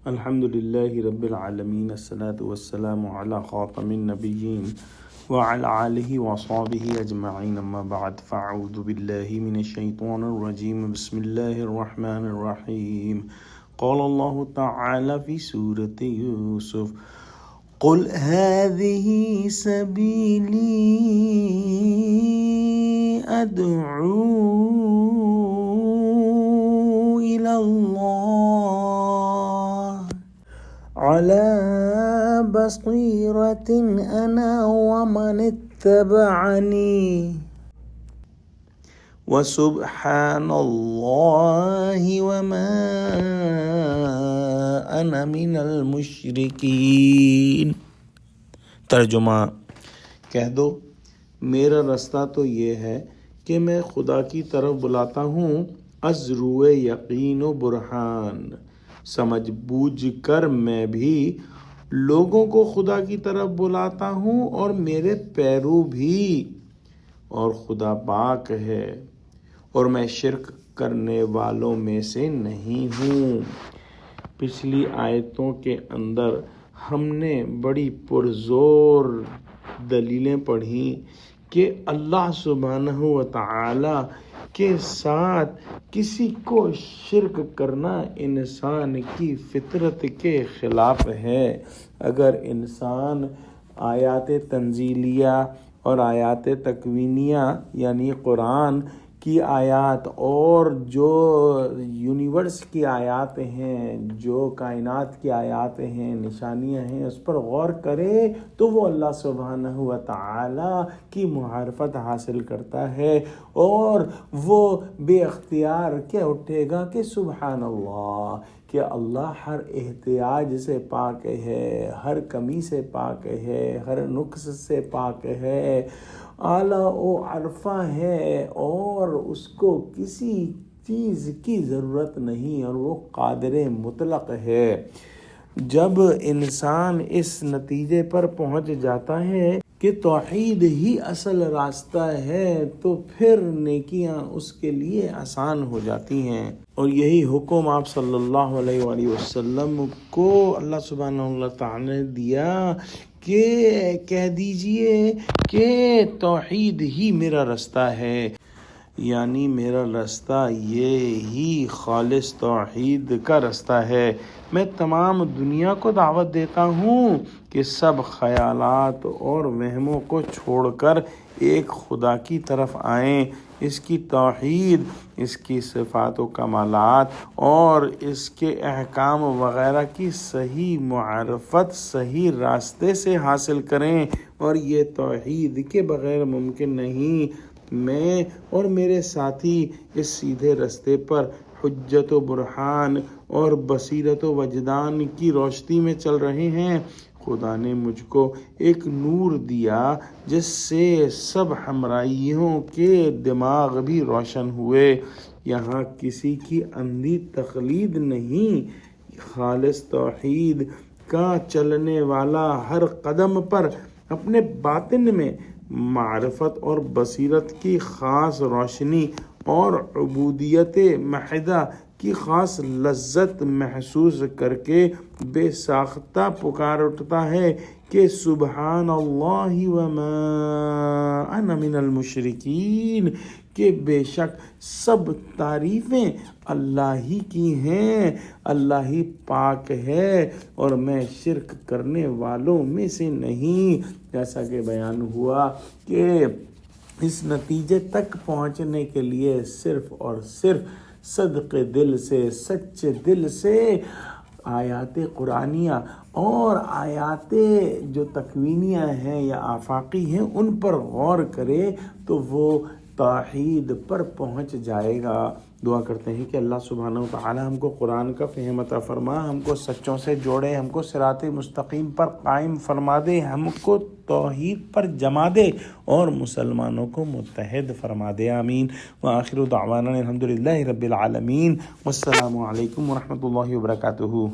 الحمد لله رب العالمين الصلاة والسلام على خاتم النبيين وعلى آله وصحبه أجمعين أما بعد فأعوذ بالله من الشيطان الرجيم بسم الله الرحمن الرحيم قال الله تعالى في سورة يوسف قل هذه سبيلي أدعو إلى الله على بصيرة أنا ومن اتبعني وسبحان الله وما أنا من المشرکین۔ ترجمہ، کہہ دو میرا رستہ تو یہ ہے کہ میں خدا کی طرف بلاتا ہوں از روئے یقین و برہان، سمجھ بوجھ کر میں بھی لوگوں کو خدا کی طرف بلاتا ہوں اور میرے پیرو بھی، اور خدا پاک ہے اور میں شرک کرنے والوں میں سے نہیں ہوں۔ پچھلی آیتوں کے اندر ہم نے بڑی پرزور دلیلیں پڑھیں کہ اللہ سبحانہ و تعالی کے ساتھ کسی کو شرک کرنا انسان کی فطرت کے خلاف ہے۔ اگر انسان آیات تنزیلیہ اور آیات تکوینیہ یعنی قرآن کی آیات اور جو یونیورس کی آیات ہیں، جو کائنات کی آیات ہیں، نشانیاں ہیں، اس پر غور کرے تو وہ اللہ سبحانہ و تعالی کی معرفت حاصل کرتا ہے اور وہ بے اختیار کیا اٹھے گا کہ سبحان اللہ، کہ اللہ ہر احتیاج سے پاک ہے، ہر کمی سے پاک ہے، ہر نقص سے پاک ہے، اعلیٰ و عرفہ ہے اور اس کو کسی چیز کی ضرورت نہیں اور وہ قادر مطلق ہے۔ جب انسان اس نتیجے پر پہنچ جاتا ہے کہ توحید ہی اصل راستہ ہے تو پھر نیکیاں اس کے لیے آسان ہو جاتی ہیں، اور یہی حکم آپ صلی اللہ علیہ وآلہ وسلم کو اللہ سبحانہ و تعالی نے دیا کہ کہہ دیجئے کہ توحید ہی میرا رستہ ہے، یعنی میرا رستہ یہ ہی خالص توحید کا رستہ ہے۔ میں تمام دنیا کو دعوت دیتا ہوں کہ سب خیالات اور وہموں کو چھوڑ کر ایک خدا کی طرف آئیں، اس کی توحید، اس کی صفات و کمالات اور اس کے احکام وغیرہ کی صحیح معرفت صحیح راستے سے حاصل کریں، اور یہ توحید کے بغیر ممکن نہیں۔ میں اور میرے ساتھی اس سیدھے رستے پر حجت و برہان اور بصیرت و وجدان کی روشنی میں چل رہے ہیں۔ خدا نے مجھ کو ایک نور دیا جس سے سب ہمراہیوں کے دماغ بھی روشن ہوئے۔ یہاں کسی کی اندھی تقلید نہیں، خالص توحید کا چلنے والا ہر قدم پر اپنے باطن میں معرفت اور بصیرت کی خاص روشنی اور عبودیت محضہ کی خاص لذت محسوس کر کے بے ساختہ پکار اٹھتا ہے کہ سبحان اللہ وما انا من المشرکین، کہ بے شک سب تعریفیں اللہ ہی کی ہیں، اللہ ہی پاک ہے اور میں شرک کرنے والوں میں سے نہیں۔ جیسا کہ بیان ہوا کہ اس نتیجے تک پہنچنے کے لیے صرف اور صرف صدق دل سے، سچے دل سے آیات قرآنیہ اور آیات جو تکوینیہ ہیں یا آفاقی ہیں ان پر غور کرے تو وہ توحید پر پہنچ جائے گا۔ دعا کرتے ہیں کہ اللہ سبحانہ و تعالی ہم کو قرآن کا فہم عطا فرما، ہم کو سچوں سے جوڑے، ہم کو صراط مستقیم پر قائم فرما دے، ہم کو توحید پر جما دے اور مسلمانوں کو متحد فرما دے، آمین۔ وآخر دعوانا الحمد للہ رب العالمین، والسلام علیکم ورحمۃ اللہ وبرکاتہ۔